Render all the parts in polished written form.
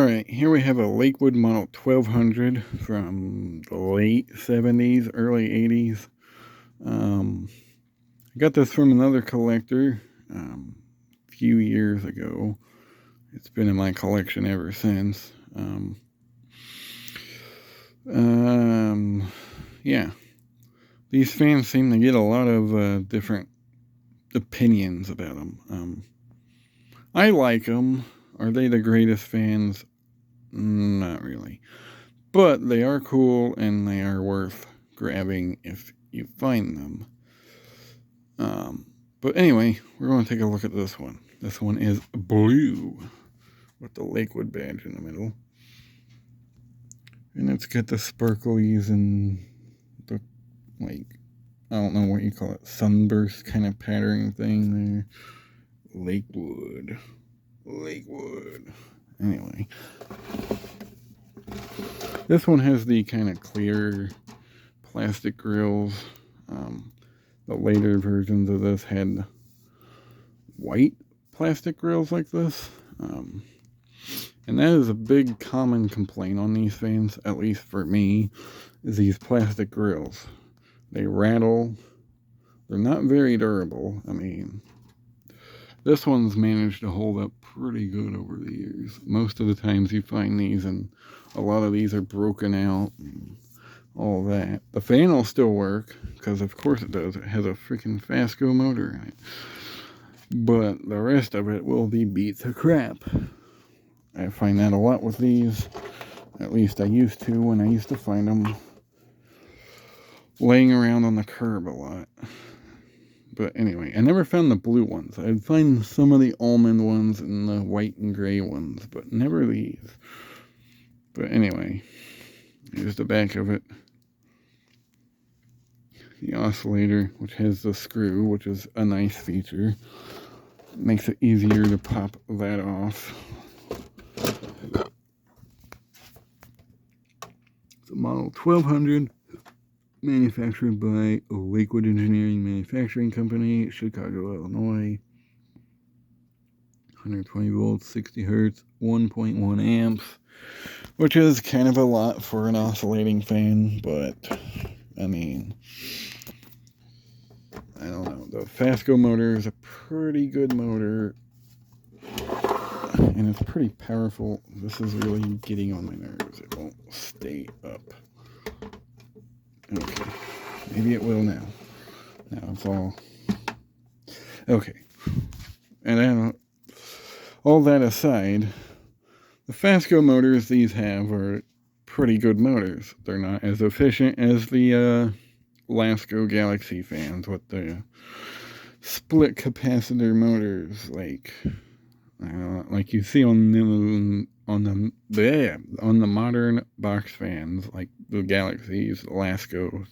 Alright, here we have a Lakewood Model 1200 from the late 70s, early 80s. I got this from another collector a few years ago. It's been in my collection ever since. Yeah. These fans seem to get a lot of different opinions about them. I like them. Are they the greatest fans? Not really. But they are cool and they are worth grabbing if you find them. But anyway, we're going to take a look at this one. This one is blue with the Lakewood badge in the middle. And it's got the sparklies and the, like, I don't know what you call it, sunburst kind of pattern thing there. Lakewood. Anyway. This one has the kind of clear plastic grills. The later versions of this had white plastic grills like this. And that is a big common complaint on these fans, at least for me, is these plastic grills. They rattle. They're not very durable. I mean, this one's managed to hold up pretty good over the years. Most of the times you find these, and a lot of these are broken out and all that. The fan will still work, because of course it does. It has a freaking Fasco motor in it. But the rest of it will be beat to crap. I find that a lot with these. At least I used to when I used to find them laying around on the curb a lot. But anyway, I never found the blue ones. I'd find some of the almond ones and the white and gray ones, but never these. But anyway, here's the back of it. The oscillator, which has the screw, which is a nice feature. It makes it easier to pop that off. It's a Model 1200. Manufactured by Lakewood Engineering Manufacturing Company, Chicago, Illinois. 120 volts, 60 hertz, 1.1 amps, which is kind of a lot for an oscillating fan, but I mean, I don't know. The Fasco motor is a pretty good motor, and it's pretty powerful. This is really getting on my nerves. It won't stay up. Okay, maybe it will now. Now it's all okay. And then, all that aside, the Fasco motors these have are pretty good motors. They're not as efficient as the Lasco Galaxy fans with the split capacitor motors, like you see on the modern box fans, like the Galaxies, Lascos,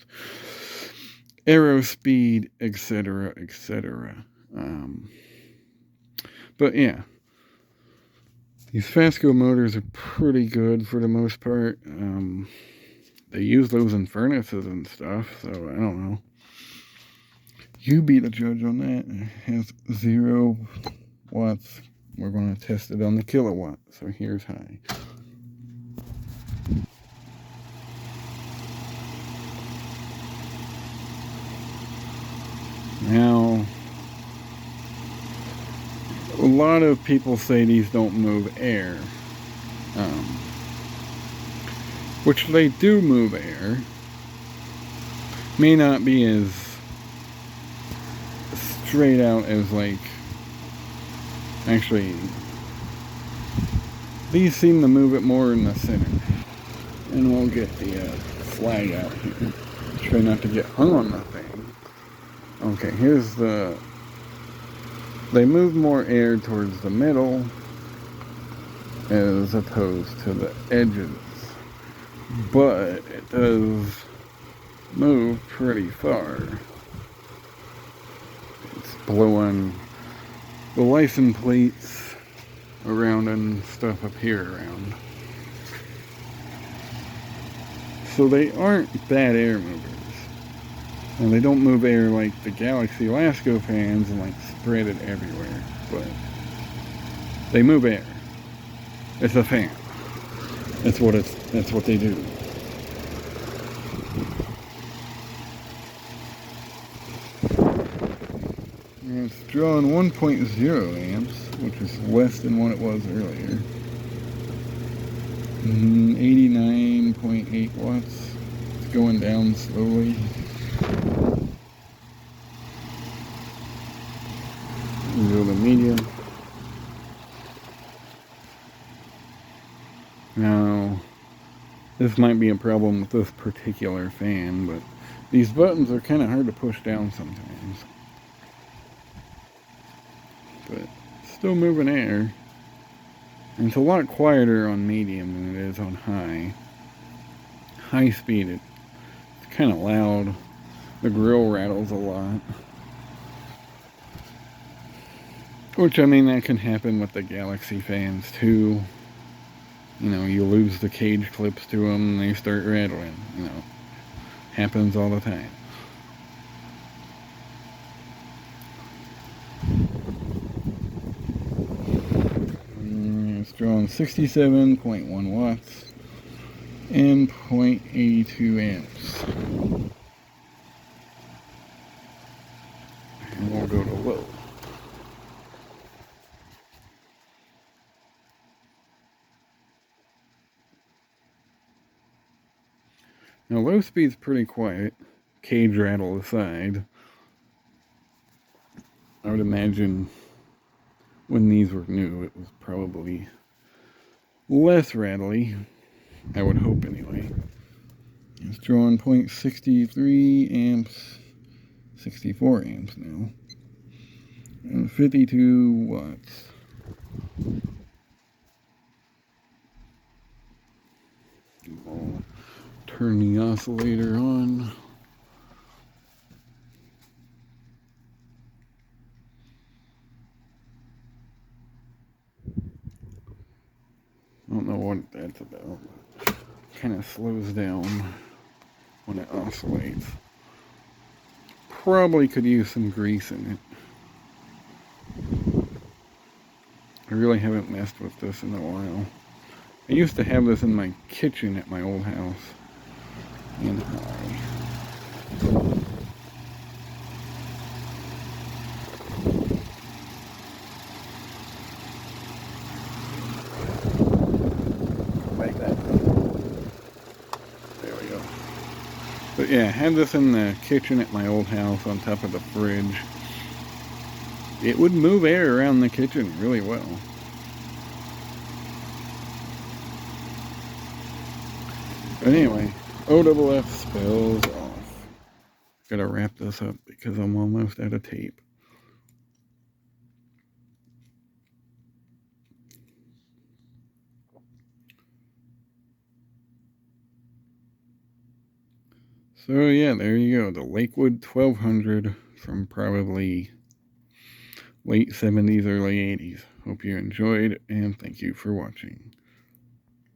Aerospeed, etc., etc. But yeah, these Fasco motors are pretty good for the most part. They use those in furnaces and stuff, so I don't know. You be the judge on that. It has 0 watts. We're going to test it on the kilowatt. So here's high. Now, a lot of people say these don't move air. Which they do move air. May not be as straight out as like, actually, these seem to move it more in the center. And we'll get the flag out here. Try not to get hung on the thing. Okay, here's the... They move more air towards the middle as opposed to the edges. But it does move pretty far. It's blowing the license plates around and stuff up here around. So they aren't bad air movers. And they don't move air like the Galaxy Lasco fans and like spread it everywhere. But they move air. It's a fan. That's what they do. And it's drawing 1.0 amps, which is less than what it was earlier. 89.8 watts. It's going down slowly. Go to medium. Now, this might be a problem with this particular fan, but these buttons are kind of hard to push down sometimes. But still moving air. And it's a lot quieter on medium than it is on high. High speed, it's kind of loud. The grill rattles a lot. Which, I mean, that can happen with the Galaxy fans too. You know, you lose the cage clips to them and they start rattling. You know, happens all the time. It's drawing 67.1 watts and 0.82 amps. And we'll go to low. Now low speed's pretty quiet, cage rattle aside. I would imagine when these were new it was probably less rattly. I would hope anyway. It's drawing 0.63 amps, 64 amps now, and 52 watts. I'll turn the oscillator on. I don't know what that's about, but it kind of slows down when it oscillates. Probably could use some grease in it. I really haven't messed with this in a while. I used to have this in my kitchen at my old house in high. Like that. There we go. But yeah, I had this in the kitchen at my old house on top of the fridge. It would move air around the kitchen really well. But anyway, OFF spells off. Gotta wrap this up because I'm almost out of tape. So yeah, there you go. The Lakewood 1200 from probably late 70s, early 80s. Hope you enjoyed, and thank you for watching.